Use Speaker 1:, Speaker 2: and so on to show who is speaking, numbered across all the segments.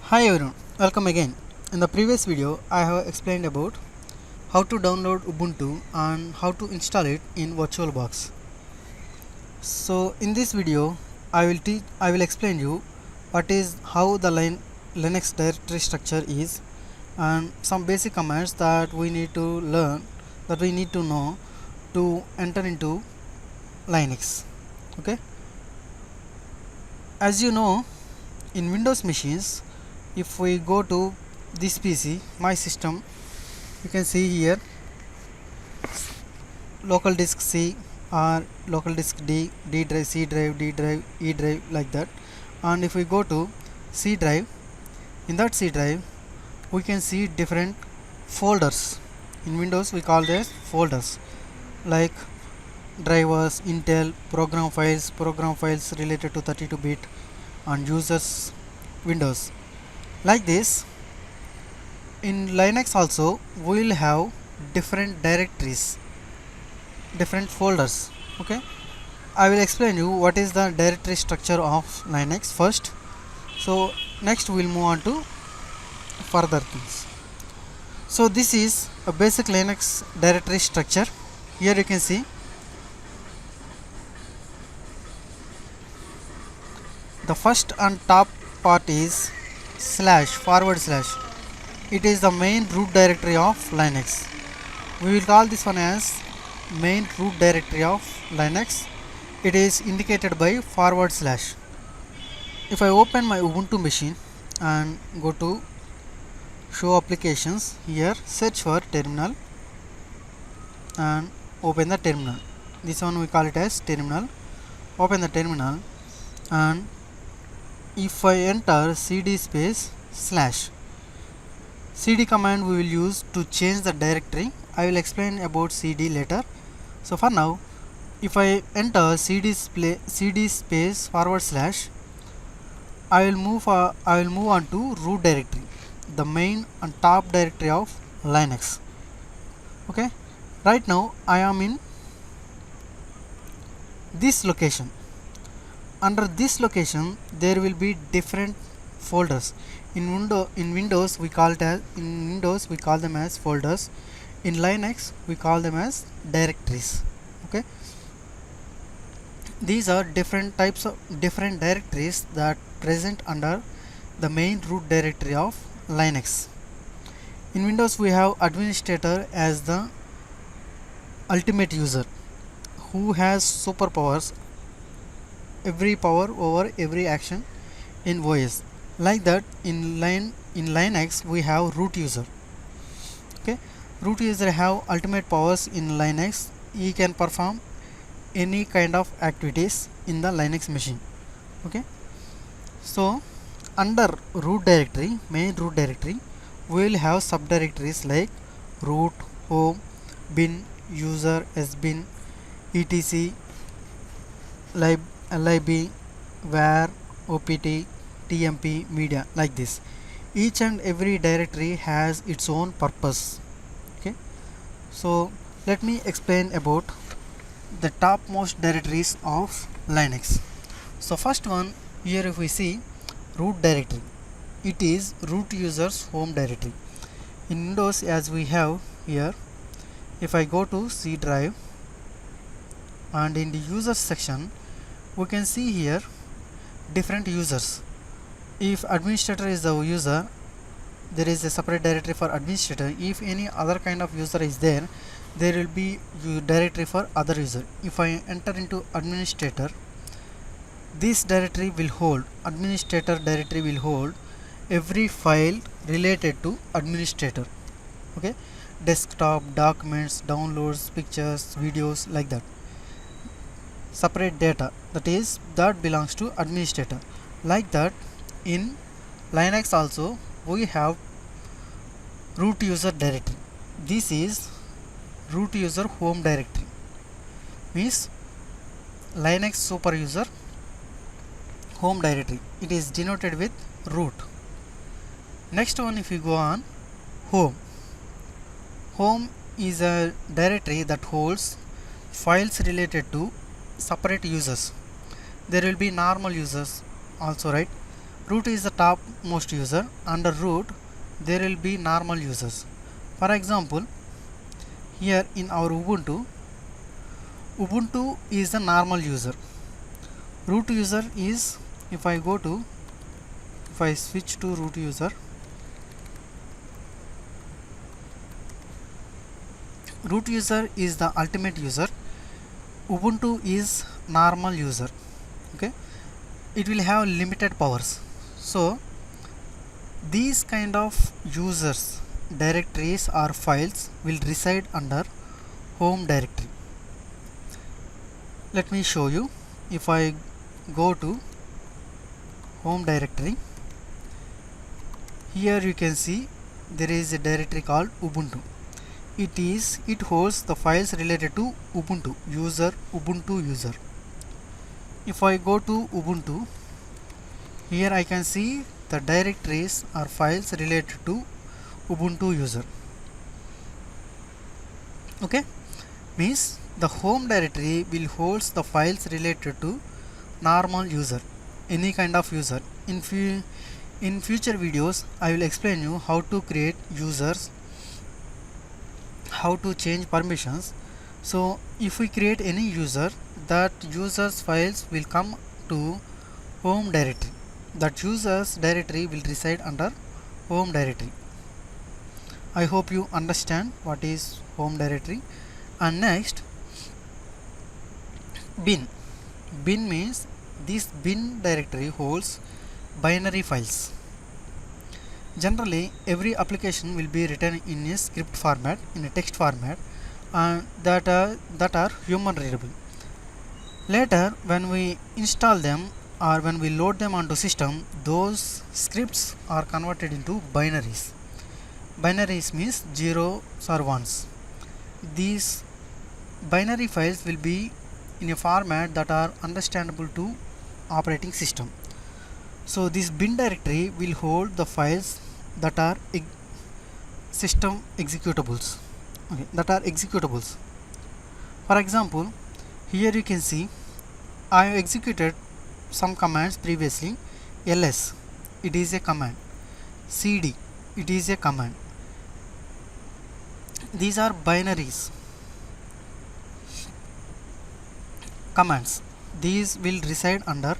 Speaker 1: Hi everyone, welcome again. In the previous video, I have explained about how to download Ubuntu and how to install it in VirtualBox. So in this video, I will explain you what is how the Linux directory structure is and some basic commands that we need to learn that we need to know to enter into Linux. Okay, as you know, in Windows machines, if we go to this PC, my system, you can see here local disk C or local disk D drive, C drive, D drive, E drive, like that. And if we go to C drive, in that C drive we can see different folders. In Windows we call this folders like drivers, Intel, program files related to 32-bit and users Windows. Like this, in Linux also we will have different directories, different folders. Okay, I will explain you what is the directory structure of Linux first. So next we'll move on to further things. So this is a basic Linux directory structure. Here you can see the first and top part is // it is the main root directory of Linux. We will call this one as main root directory of Linux. It is indicated by /. If I open my Ubuntu machine and go to show applications, here search for terminal and open the terminal. This one we call it as terminal. Open the terminal and if I enter cd space / cd command we will use to change the directory. I will explain about cd later. So for now, if I enter cd space /, I will move on to root directory, the main and top directory of Linux. Okay, right now I am in this location. Under this location there will be different folders. In Windows we call them as folders. In Linux we call them as directories. Okay, these are different types of different directories that present under the main root directory of Linux. In Windows we have administrator as the ultimate user who has superpowers, every power over every action in OS. Like that, in Linux we have root user. Okay, root user have ultimate powers in Linux. He can perform any kind of activities in the Linux machine. Okay, so under root directory, main root directory, we will have subdirectories like root, home, bin, user, sbin, etc, lib, var, opt, tmp, media, like this. Each and every directory has its own purpose. Okay, so let me explain about the topmost directories of Linux. So first one, here if we see root directory, it is root user's home directory. In Windows, as we have here, if I go to C drive and in the users section we can see here different users. If administrator is the user, there is a separate directory for administrator. If any other kind of user is there, there will be directory for other user. If I enter into administrator, this directory will hold, administrator directory will hold every file related to administrator. Okay, desktop, documents, downloads, pictures, videos, like that. Separate data that belongs to administrator. Like that, in Linux also we have root user directory. This is root user home directory, means Linux super user home directory. It is denoted with root. Next one, if you go on home is a directory that holds files related to separate users. There will be normal users also, right? Root is the topmost user. Under root there will be normal users. For example, here in our Ubuntu is the normal user. Root user is, if I switch to root user, root user is the ultimate user. Ubuntu is normal user. Okay, it will have limited powers. So these kind of users directories or files will reside under home directory. Let me show you. If I go to home directory, here you can see there is a directory called Ubuntu. It holds the files related to Ubuntu user. If I go to Ubuntu, here I can see the directories or files related to Ubuntu user. Okay, means the home directory will holds the files related to normal user, any kind of user. In future videos I will explain you how to create users, how to change permissions. So if we create any user, that user's files will come to home directory. That user's directory will reside under home directory. I hope you understand what is home directory. And next, bin. Bin means this bin directory holds binary files. Generally every application will be written in a script format, in a text format, and that are human readable. Later when we install them or when we load them onto system, those scripts are converted into binaries. Binaries means zeros or ones. These binary files will be in a format that are understandable to operating system. So this bin directory will hold the files that are system executables. Okay, that are executables. For example, here you can see I have executed some commands previously. ls, it is a command. cd, it is a command. These are binaries commands. These will reside under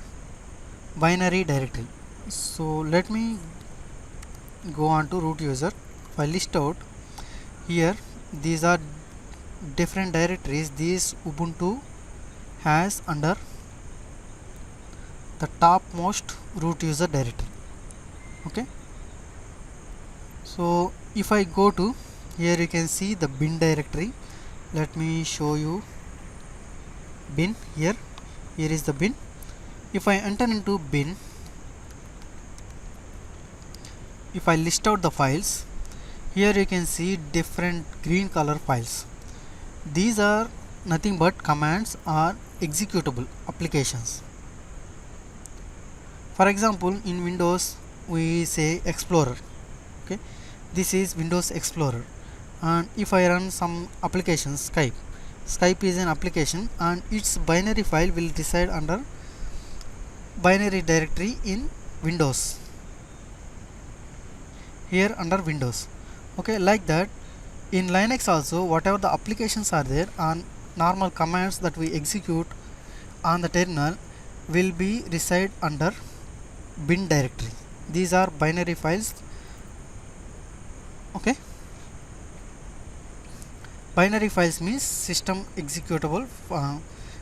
Speaker 1: binary directory. So let me go on to root user. If I list out here, these are different directories this Ubuntu has under the topmost root user directory. Okay, so if I go to here, you can see the bin directory. Let me show you bin. Here is the bin. If I enter into bin, if I list out the files, here you can see different green color files. These are nothing but commands or executable applications. For example, in Windows we say Explorer. Okay, this is Windows Explorer. And if I run some applications, Skype is an application, and its binary file will reside under binary directory in Windows, here under Windows. Okay, like that in Linux also, whatever the applications are there and normal commands that we execute on the terminal will be reside under bin directory. These are binary files. Okay, binary files means system executable,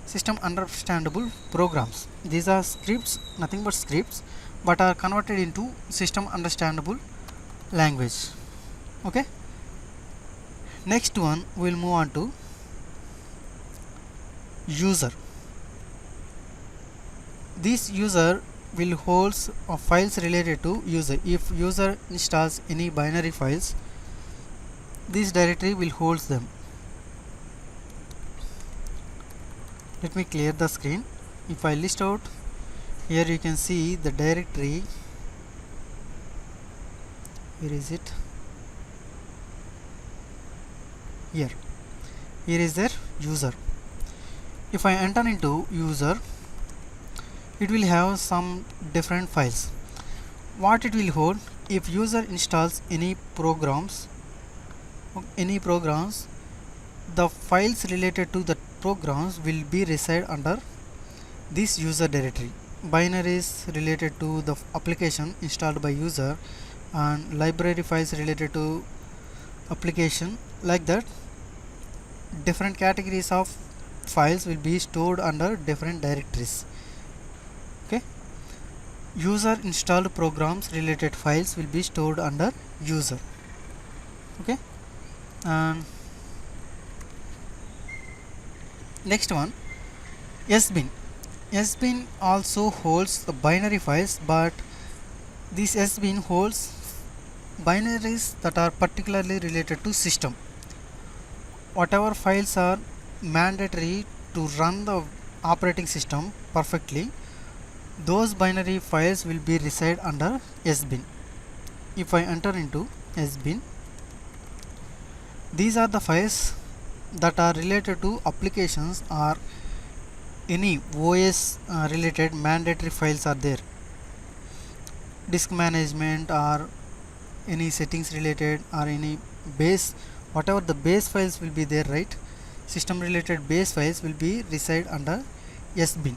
Speaker 1: system understandable programs. These are scripts, nothing but scripts, but are converted into system understandable language. Okay, next one we will move on to user. This user will holds files related to user. If user installs any binary files, this directory will holds them. Let me clear the screen. If I list out here, you can see the directory. Where is it? Here is their user. If I enter into user, it will have some different files. what it will hold. If user installs any programs, the files related to the programs will be reside under this user directory. Binaries related to the application installed by user and library files related to application, like that different categories of files will be stored under different directories. Okay, user installed programs related files will be stored under user. Okay, and next one, sbin. Sbin also holds the binary files, but this sbin holds binaries that are particularly related to system. Whatever files are mandatory to run the operating system perfectly, those binary files will be reside under sbin. If I enter into sbin, these are the files that are related to applications or any OS related mandatory files are there. Disk management or any settings related or any base, whatever the base files will be there, right? System related base files will be reside under sbin.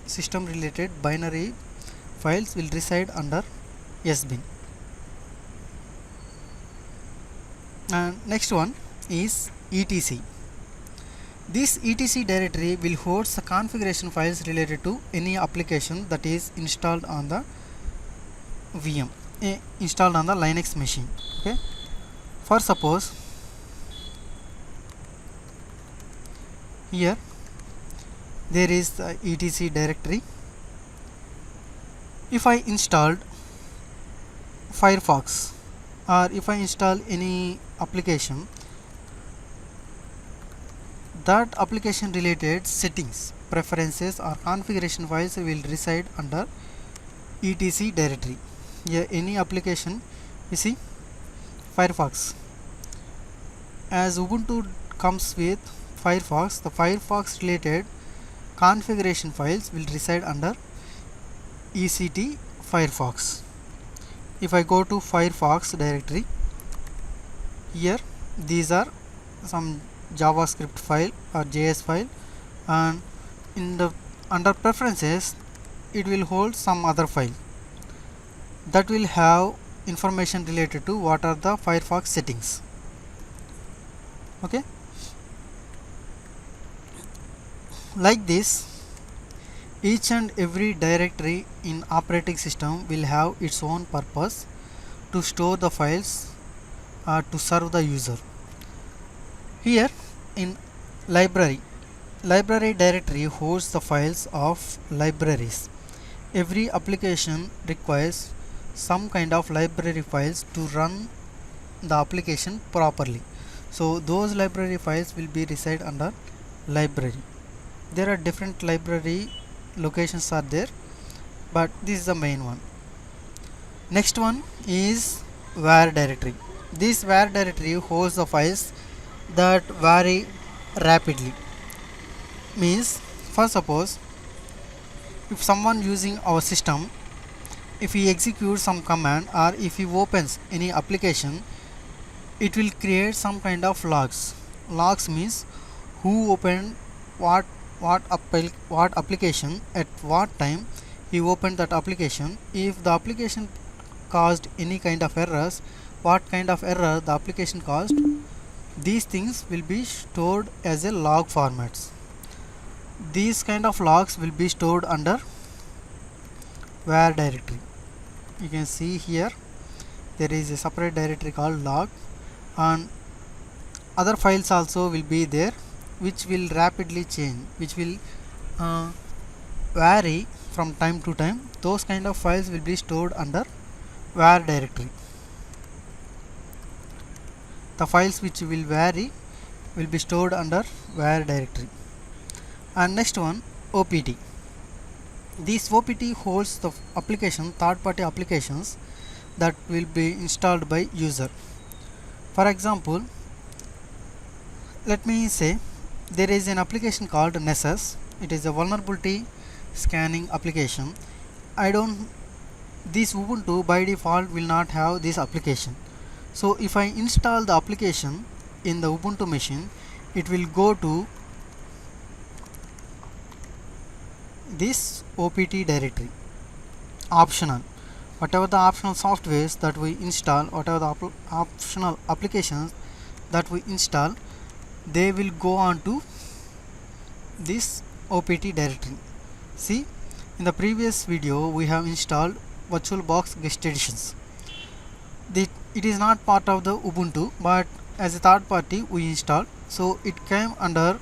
Speaker 1: System related binary files will reside under sbin. And next one is etc. This etc directory will host the configuration files related to any application that is installed on the VM, installed on the Linux machine. Okay, for suppose here there is the etc directory. If I installed Firefox or if I install any application, that application related settings, preferences or configuration files will reside under etc directory. Here any application, you see Firefox, as Ubuntu comes with Firefox, the Firefox related configuration files will reside under ect Firefox. If I go to Firefox directory, here these are some JavaScript file or JS file, and in the under preferences it will hold some other file that will have information related to what are the Firefox settings. Okay, like this each and every directory in operating system will have its own purpose to store the files to serve the user. Here in library directory holds the files of libraries. Every application requires some kind of library files to run the application properly, so those library files will be reside under library. There are different library locations are there, but this is the main one. Next one is var directory. This var directory holds the files that vary rapidly. Means, for suppose if someone using our system, if he executes some command or if he opens any application, it will create some kind of logs. Logs means who opened what application at what time he opened that application. If the application caused any kind of errors, what kind of error the application caused, these things will be stored as a log formats. These kind of logs will be stored under var directory. You can see here there is a separate directory called log, and other files also will be there which will rapidly change, which will vary from time to time. Those kind of files will be stored under var directory. The files which will vary will be stored under var directory. And next one, OPT. This OPT holds the application, third-party applications that will be installed by user. For example, let me say there is an application called Nessus. It is a vulnerability scanning application. I don't this Ubuntu by default will not have this application. So if I install the application in the Ubuntu machine, it will go to this opt directory, optional. Whatever the optional softwares that we install, whatever the optional applications that we install, they will go on to this opt directory. See, in the previous video we have installed VirtualBox Guest Editions. It is not part of the Ubuntu, but as a third party we installed, so it came under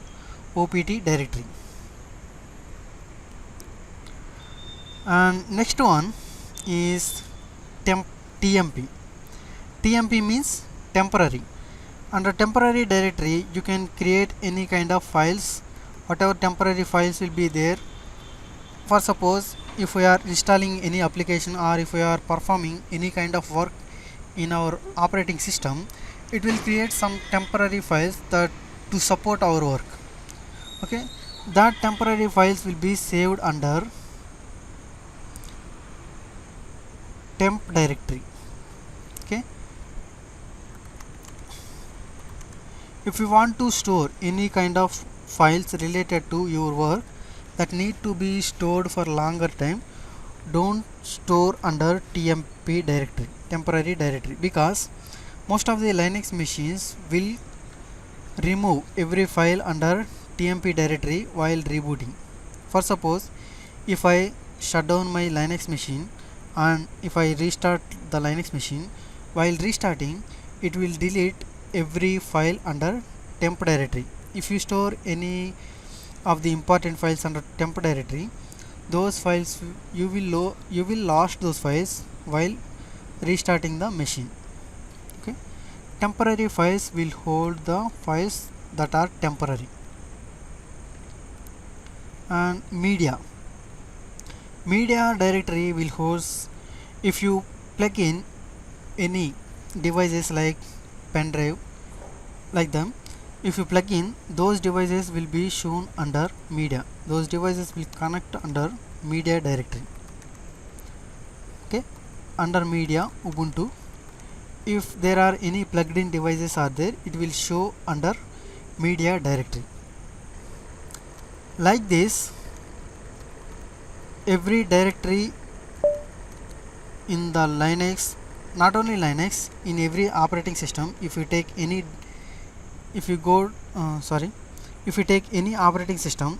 Speaker 1: opt directory. And next one is TMP. TMP means temporary. Under temporary directory you can create any kind of files. Whatever temporary files will be there. For suppose if we are installing any application or if we are performing any kind of work in our operating system, it will create some temporary files that to support our work. Okay, that temporary files will be saved under temp directory. Okay, if you want to store any kind of files related to your work that need to be stored for longer time, don't store under TMP directory, temporary directory, because most of the Linux machines will remove every file under TMP directory while rebooting. For suppose if I shut down my Linux machine and if I restart the Linux machine, while restarting it will delete every file under temp directory. If you store any of the important files under temp directory, those files you will lost those files while restarting the machine. Okay, temporary files will hold the files that are temporary. And media directory will host, if you plug in any devices like pen drive like them, if you plug in, those devices will be shown under media. Those devices will connect under media directory. Okay, under media Ubuntu, if there are any plugged in devices are there, it will show under media directory. Like this, every directory in the Linux, not only Linux, in every operating system, if you take any if you take any operating system,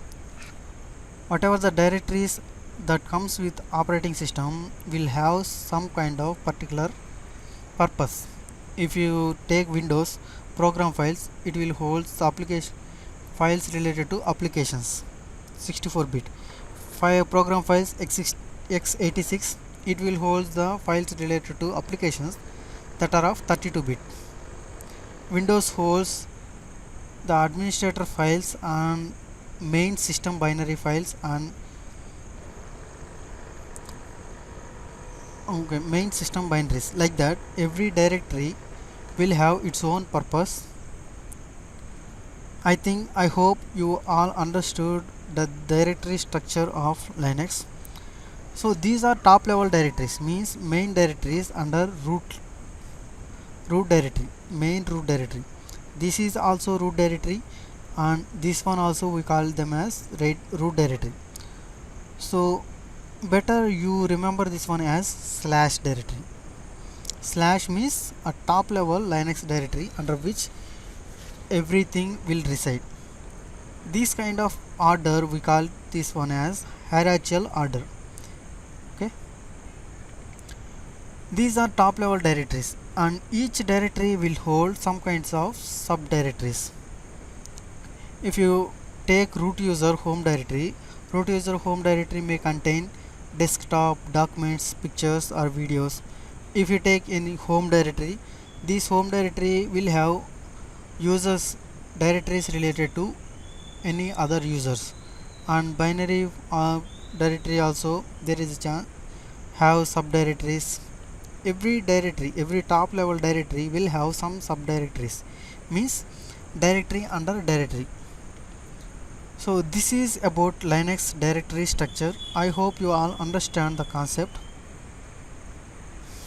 Speaker 1: whatever the directories that comes with operating system will have some kind of particular purpose. If you take Windows program files, it will hold the application files related to applications 64-bit. Program files x86, it will hold the files related to applications that are of 32-bit. Windows holds the administrator files and main system binary files and main system binaries. Like that, every directory will have its own purpose. I hope you all understood the directory structure of Linux. So these are top level directories, means main directories under root directory, main root directory. This is also root directory, and this one also we call them as root directory. So better you remember this one as slash directory. Slash means a top level Linux directory under which everything will reside. This kind of order we call this one as hierarchical order. Okay, these are top level directories, and each directory will hold some kinds of subdirectories. If you take root user home directory may contain desktop, documents, pictures or videos. If you take any home directory, this home directory will have users directories related to any other users, and binary directory also there is a chance have subdirectories. Every top level directory will have some subdirectories, means directory under directory. So this is about Linux directory structure. I hope you all understand the concept.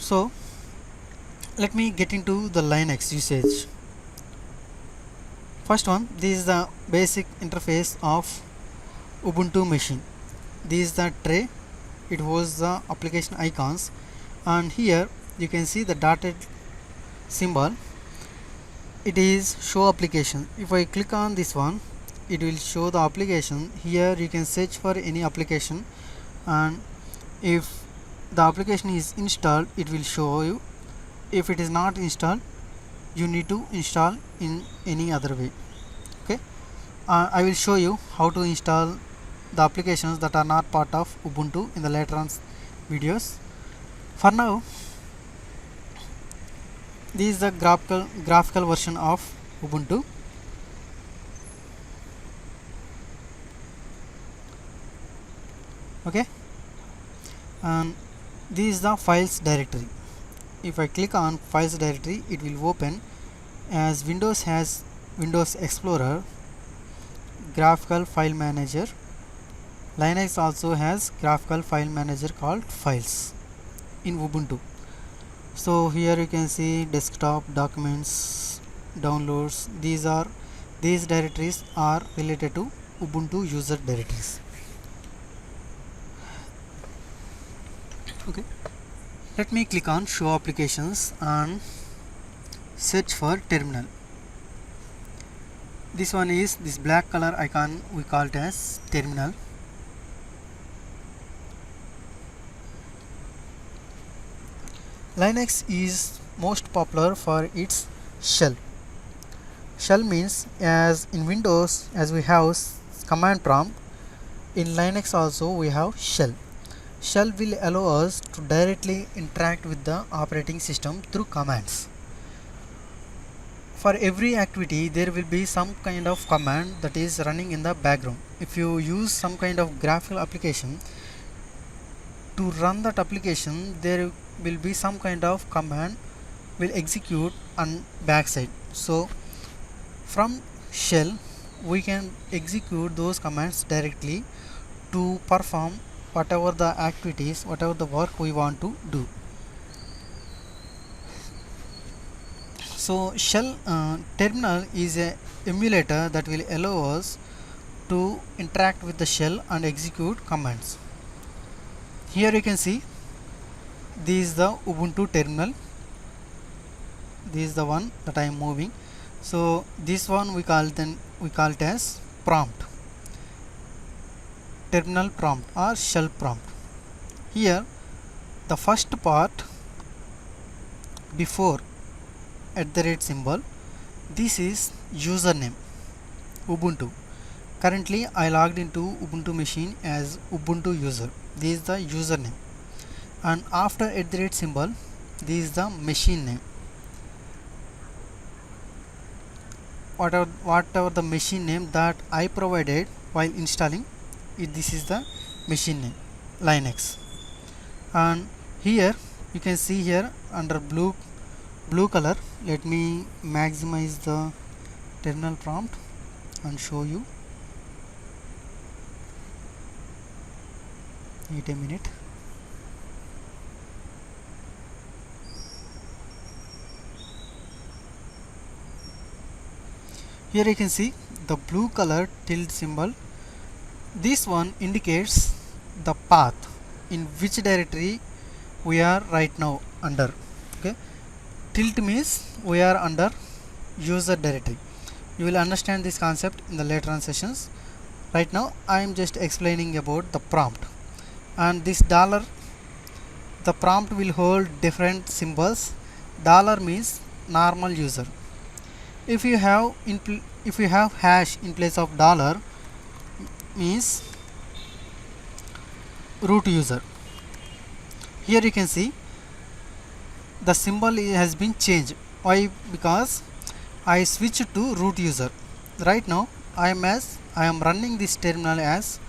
Speaker 1: So let me get into the Linux usage. First one, this is the basic interface of Ubuntu machine. This is the tray, it holds the application icons, and here you can see the dotted symbol, it is show application. If I click on this one, it will show the application. Here you can search for any application, and if the application is installed, it will show you. If it is not installed, you need to install in any other way. Okay, I will show you how to install the applications that are not part of Ubuntu in the later on videos. For now, this is the graphical version of Ubuntu. Okay, and this is the files directory. If I click on files directory, it will open. As Windows has Windows Explorer, graphical file manager, Linux also has graphical file manager called files in Ubuntu. So here you can see desktop, documents, downloads. These directories are related to Ubuntu user directories. Okay, let me click on show applications and search for terminal. This one is this black color icon, we call it as terminal. Linux is most popular for its shell. Shell means, as in Windows as we have command prompt, in Linux also we have shell. Shell will allow us to directly interact with the operating system through commands. For every activity there will be some kind of command that is running in the background. If you use some kind of graphical application, to run that application there will be some kind of command will execute on backside. So from shell we can execute those commands directly to perform whatever the activities, whatever the work we want to do. So shell terminal is a emulator that will allow us to interact with the shell and execute commands. Here you can see this is the Ubuntu terminal. This is the one that I am moving. So this one we call it as prompt, terminal prompt or shell prompt. Here the first part before @ symbol, this is username Ubuntu. Currently I logged into Ubuntu machine as Ubuntu user. This is the username, and after @ symbol, this is the machine name. Whatever the machine name that I provided while installing it, this is the machine name Linux. And here you can see here under blue color, let me maximize the terminal prompt and show you. Wait a minute. Here you can see the blue color tilde symbol. This one indicates the path in which directory we are right now under. Okay, tilde means we are under user directory. You will understand this concept in the later on sessions. Right now I am just explaining about the prompt. And this dollar, the prompt will hold different symbols. Dollar means normal user. If you have hash in place of dollar, means root user. Here you can see the symbol has been changed. Why? Because I switched to root user. Right now I am running this terminal as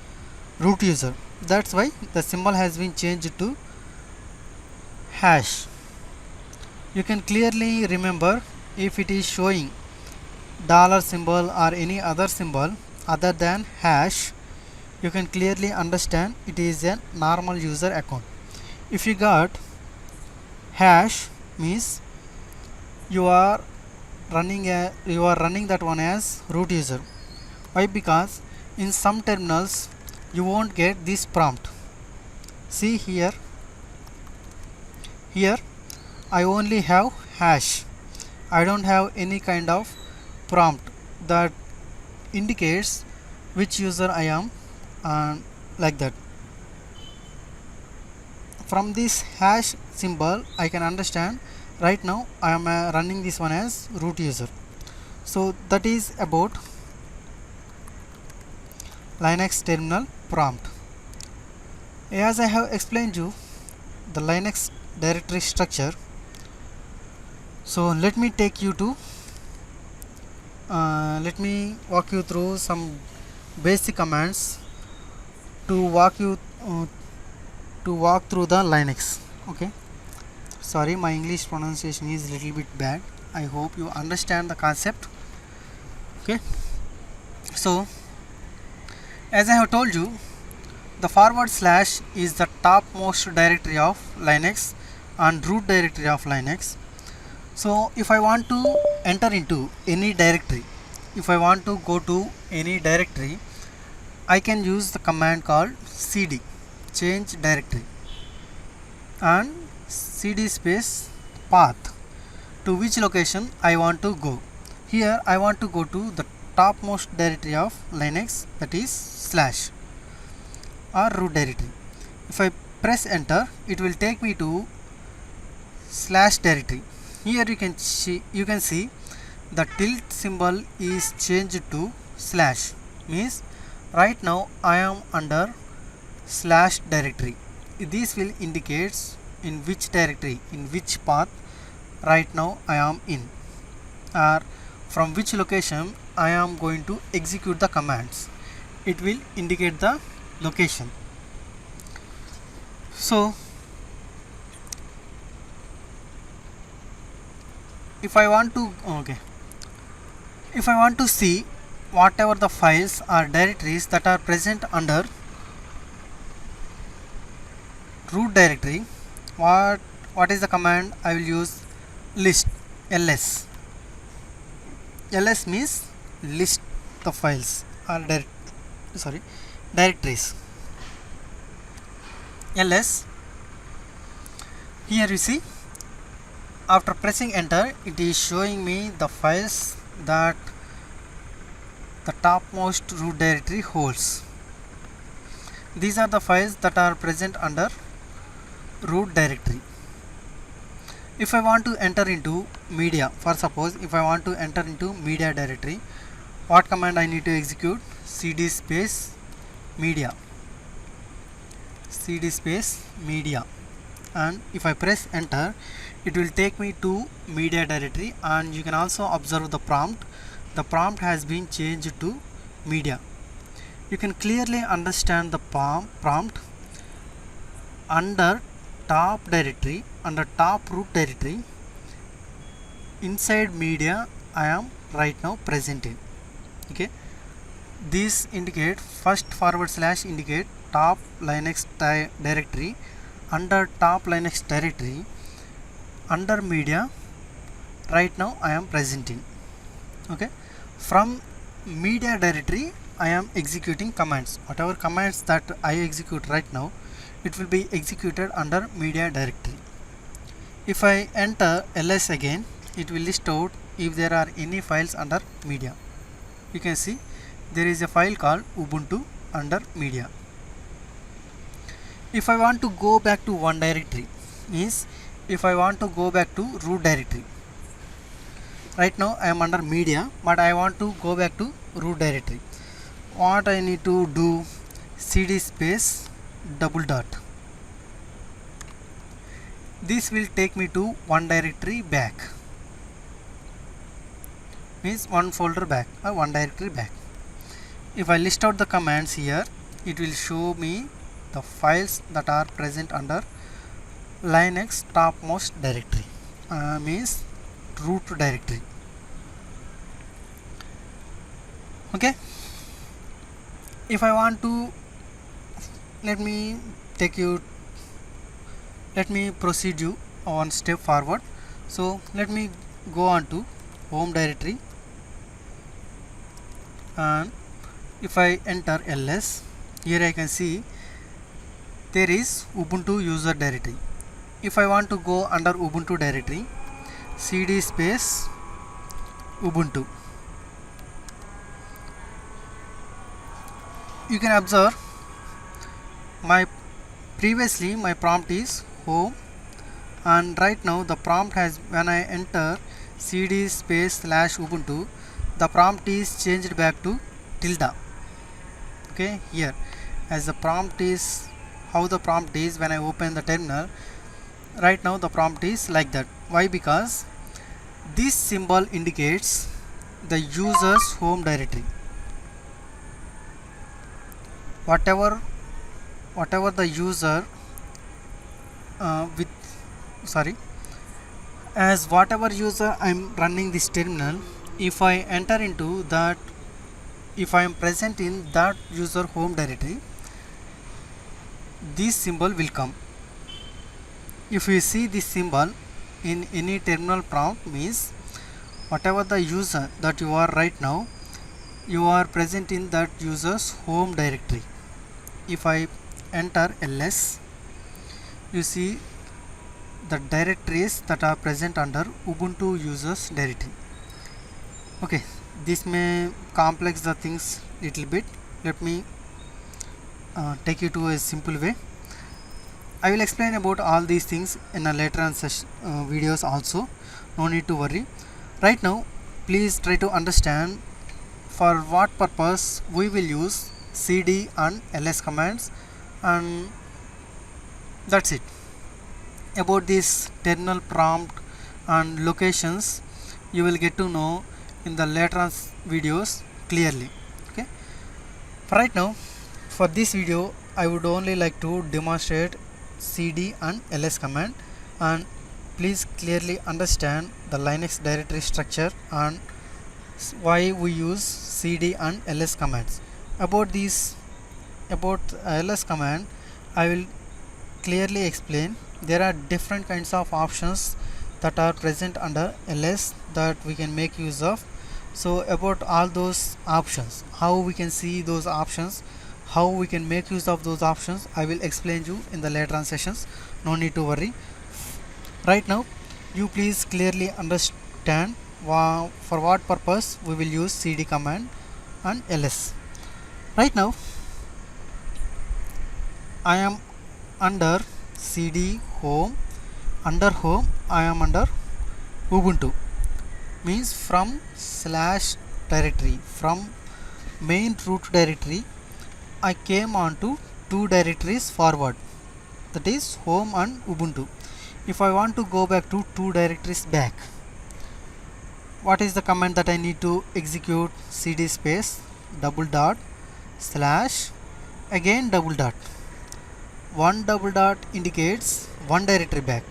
Speaker 1: root user. That's why the symbol has been changed to hash. You can clearly remember, if it is showing dollar symbol or any other symbol other than hash, you can clearly understand it is a normal user account. If you got hash means you are running that one as root user. Why? Because in some terminals you won't get this prompt. See here I only have hash. I don't have any kind of prompt that indicates which user I am, and like that. From this hash symbol I can understand right now I am running this one as root user. So that is about Linux terminal prompt. As I have explained you the Linux directory structure, so let me walk you through some basic commands to walk through the Linux. Okay, sorry, my English pronunciation is little bit bad. I hope you understand the concept. Okay, so as I have told you, the forward slash is the topmost directory of Linux and root directory of Linux. So if I want to enter into any directory, if I want to go to any directory, I can use the command called cd, change directory, and cd space path to which location I want to go. Here I want to go to the topmost directory of Linux, that is slash or root directory. If I press enter, it will take me to slash directory. Here you can see the tilt symbol is changed to slash, means right now I am under slash directory. This will indicates in which directory, in which path right now I am in, or from which location I am going to execute the commands. It will indicate the location. So if I want to see whatever the files or directories that are present under root directory, what is the command I will use? List, ls. Ls means list the files or directories. Ls. Here you see, after pressing enter, it is showing me the files that the topmost root directory holds. These are the files that are present under root directory. If I want to enter into media, for suppose if I want to enter into media directory, what command I need to execute? cd space media, cd space media, and if I press enter, it will take me to media directory. And you can also observe the prompt. The prompt has been changed to media. You can clearly understand the prompt. Under top directory, under top root directory, inside media I am right now present in. Okay, this indicate first forward slash indicate top Linux directory. Under top Linux directory, under media right now I am present in. Okay, from media directory I am executing commands. Whatever commands that I execute right now, it will be executed under media directory. If I enter ls again, it will list out if there are any files under media. You can see there is a file called Ubuntu under media. If I want to go back to one directory, means if I want to go back to root directory, right now I am under media, but I want to go back to root directory. What I need to do? cd space double dot. This will take me to one directory back, means one folder back or one directory back. If I list out the commands here, it will show me the files that are present under Linux topmost directory, means root directory. Okay, if I want to, let me proceed you one step forward. So let me go on to home directory, and if I enter ls, here I can see there is Ubuntu user directory. If I want to go under Ubuntu directory, cd space Ubuntu, you can observe my prompt is home, and right now the prompt has, when I enter cd space /Ubuntu, the prompt is changed back to tilde. Okay, here as the prompt is, how the prompt is when I open the terminal, right now the prompt is like that. Why? Because this symbol indicates the user's home directory. Whatever the user as whatever user I'm running this terminal, if I enter into that, if I am present in that user home directory, this symbol will come. If you see this symbol in any terminal prompt, means whatever the user that you are right now, you are present in that user's home directory. If I enter ls, you see the directories that are present under Ubuntu users directory. Okay, this may complex the things little bit. Let me take you to a simple way. I will explain about all these things in a later on videos also. No need to worry. Right now, please try to understand for what purpose we will use cd and ls commands, and that's it. About this terminal prompt and locations, you will get to know in the later on videos clearly. Okay. Right now, for this video, I would only like to demonstrate cd and ls command, and please clearly understand the Linux directory structure and why we use cd and ls commands. About ls command, I will clearly explain. There are different kinds of options that are present under ls that we can make use of. So about all those options, how we can see those options, how we can make use of those options, I will explain you in the later on sessions. No need to worry. Right now, you please clearly understand for what purpose we will use cd command and ls. Right now, I am under cd home. Under home, I am under Ubuntu. Means from /directory, from main root directory, I came on to two directories forward, that is home and Ubuntu. If I want to go back to two directories back, what is the command that I need to execute? cd space / again /. One / indicates one directory back.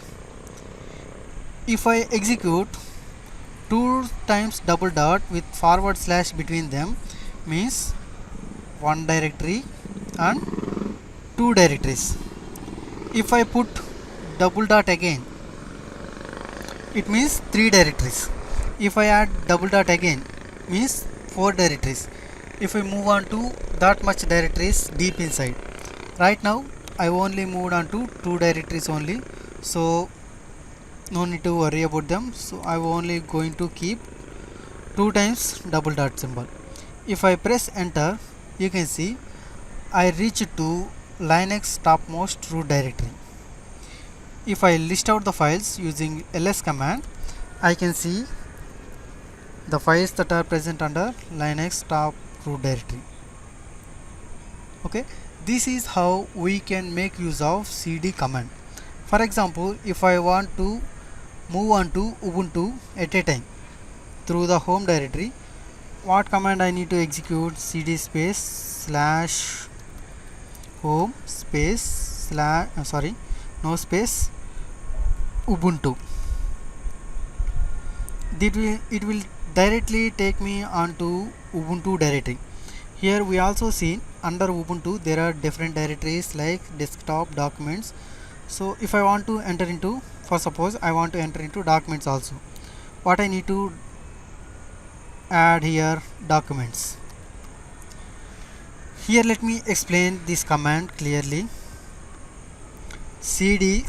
Speaker 1: If I execute 2 times / with / between them, means one directory and two directories. If I put / again, it means 3 directories. If I add / again, means 4 directories. If I move on to that much directories deep inside, right now I only moved on to 2 directories only, so no need to worry about them. So I am only going to keep 2 times / symbol. If I press enter, you can see I reach to Linux topmost root directory. If I list out the files using ls command, I can see the files that are present under Linux top root directory. Okay, this is how we can make use of cd command. For example, if I want to move on to Ubuntu at a time through the home directory, what command I need to execute? cd space /home space no space Ubuntu. It will directly take me onto Ubuntu directory. Here we also see under Ubuntu there are different directories like desktop, documents, So if I want to enter into, for suppose I want to enter into documents also, what I need to add here? Documents. Here let me explain this command clearly. cd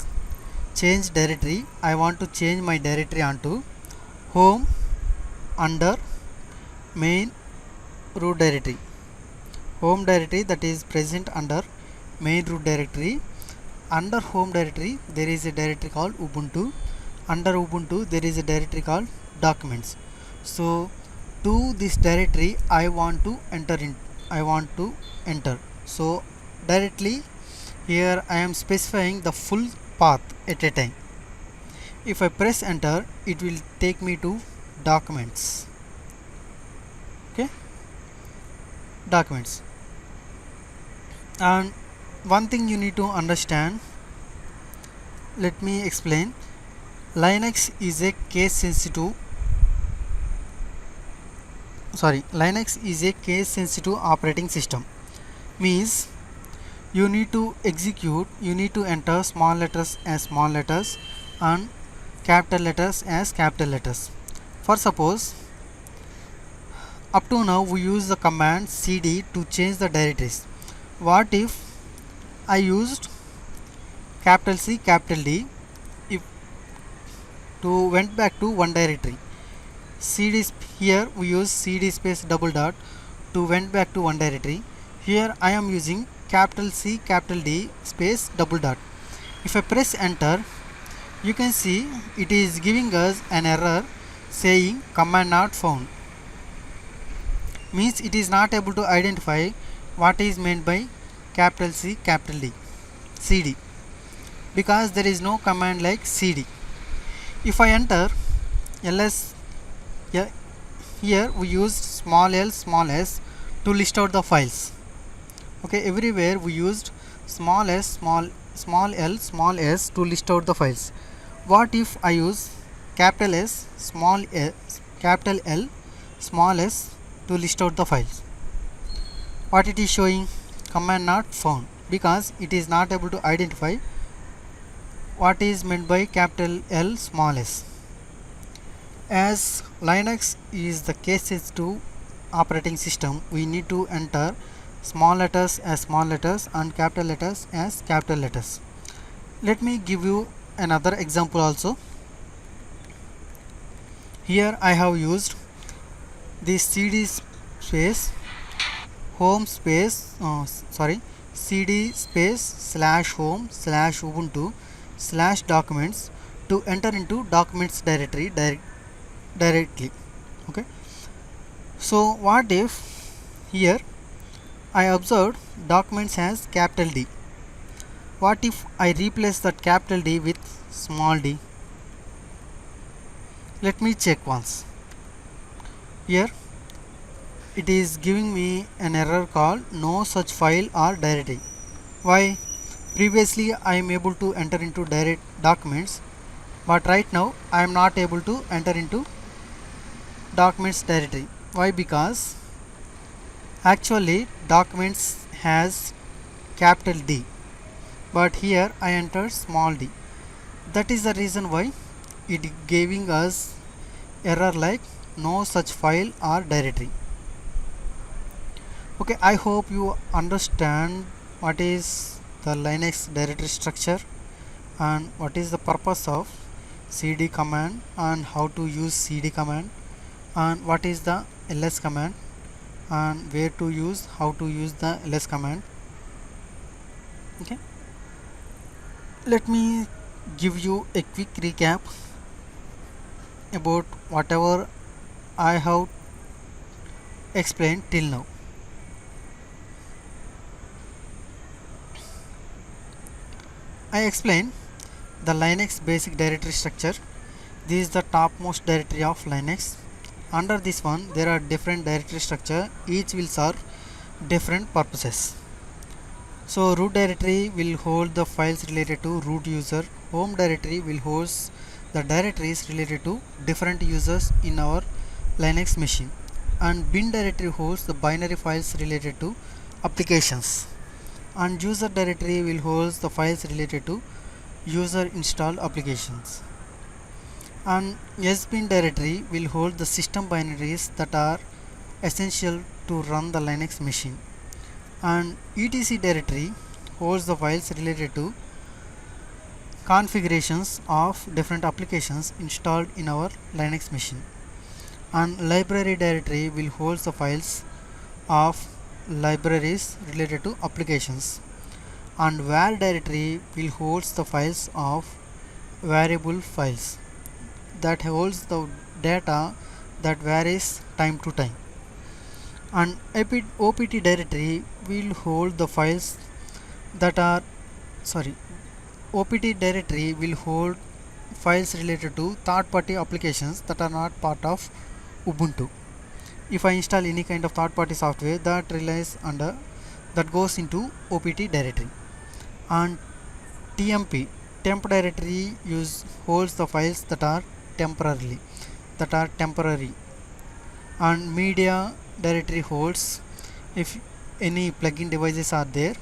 Speaker 1: change directory. I want to change my directory onto home under main root directory. Home directory, that is present under main root directory. Under home directory there is a directory called Ubuntu. Under Ubuntu there is a directory called documents. So to this directory I want to enter. So directly here I am specifying the full path at a time. If I press enter, it will take me to documents. Okay, documents. And one thing you need to understand, let me explain. Linux is a case sensitive operating system. Means you need to enter small letters as small letters and capital letters as capital letters. For suppose, up to now we use the command cd to change the directories. What if I used capital C capital D if to went back to one directory? Here we use cd space double dot to went back to one directory. Here I am using capital C capital D space double dot. If I press enter, you can see it is giving us an error saying command not found. Means it is not able to identify what is meant by capital C capital D cd, because there is no command like cd. If I enter ls, here we use small small s to list out the files. Okay, everywhere we used small l small s to list out the files. What if I use capital S small capital L small s to list out the files? What it is showing? Command not found, because it is not able to identify what is meant by capital L small s. As Linux is the case sensitive operating system, we need to enter small letters as small letters and capital letters as capital letters. Let me give you another example also. Here I have used this cd space home space cd space slash home slash ubuntu slash documents to enter into documents directory directly. Okay, so what if here I observed documents as capital D? What if I replace that capital D with small d? Let me check once. Here it is giving me an error called no such file or directory. Why? Previously I am able to enter into direct documents, but right now I am not able to enter into documents directory. Why? Because actually documents has capital D, but here I entered small d. That is the reason why it giving us error like no such file or directory. Okay, I hope you understand what is the Linux directory structure and what is the purpose of cd command and how to use cd command and what is the ls command and where to use, how to use the ls command. Okay, let me give you a quick recap about whatever I have explained till now. I explained the Linux basic directory structure. This is the topmost directory of Linux. Under this one there are different directory structure, each will serve different purposes. So root directory will hold the files related to root user. Home directory will host the directories related to different users in our Linux machine, and bin directory holds the binary files related to applications, and user directory will host the files related to user installed applications. An sbin directory will hold the system binaries that are essential to run the Linux machine. An etc directory holds the files related to configurations of different applications installed in our Linux machine. And library directory will hold the files of libraries related to applications. And var directory will hold the files of variable files that holds the data that varies time to time. And opt directory will hold the files that are sorry opt directory will hold files related to third-party applications that are not part of Ubuntu. If I install any kind of third-party software that goes into opt directory. And temp directory holds the files that are temporary. And media directory holds, if any plugin devices are there,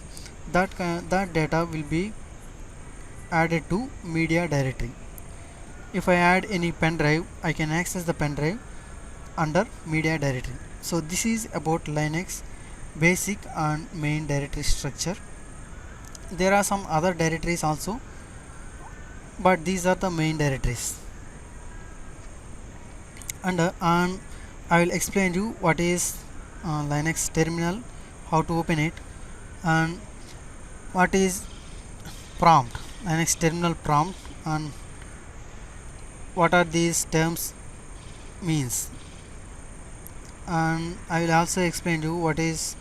Speaker 1: that data will be added to media directory. If I add any pen drive, I can access the pen drive under media directory. So this is about Linux basic and main directory structure. There are some other directories also, but these are the main directories. And I will explain you what is Linux terminal, how to open it, and what is prompt, Linux terminal prompt, and what are these terms means. And I will also explain you what is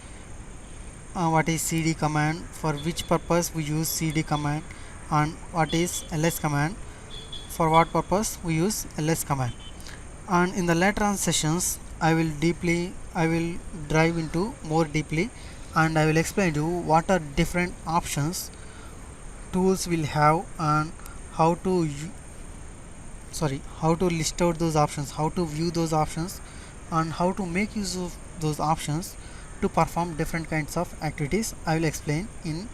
Speaker 1: cd command, for which purpose we use cd command, and what is ls command, for what purpose we use ls command. And in the later on sessions I will drive into more deeply, and I will explain you what are different options tools will have, and how to list out those options, how to view those options, and how to make use of those options to perform different kinds of activities. I will explain in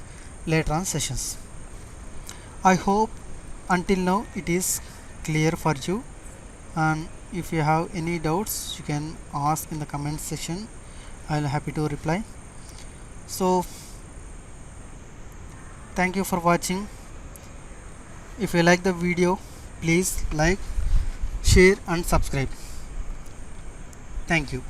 Speaker 1: later on sessions. I hope until now it is clear for you, and if you have any doubts you can ask in the comment section. I will happy to reply. So thank you for watching. If you like the video, please like, share and subscribe. Thank you.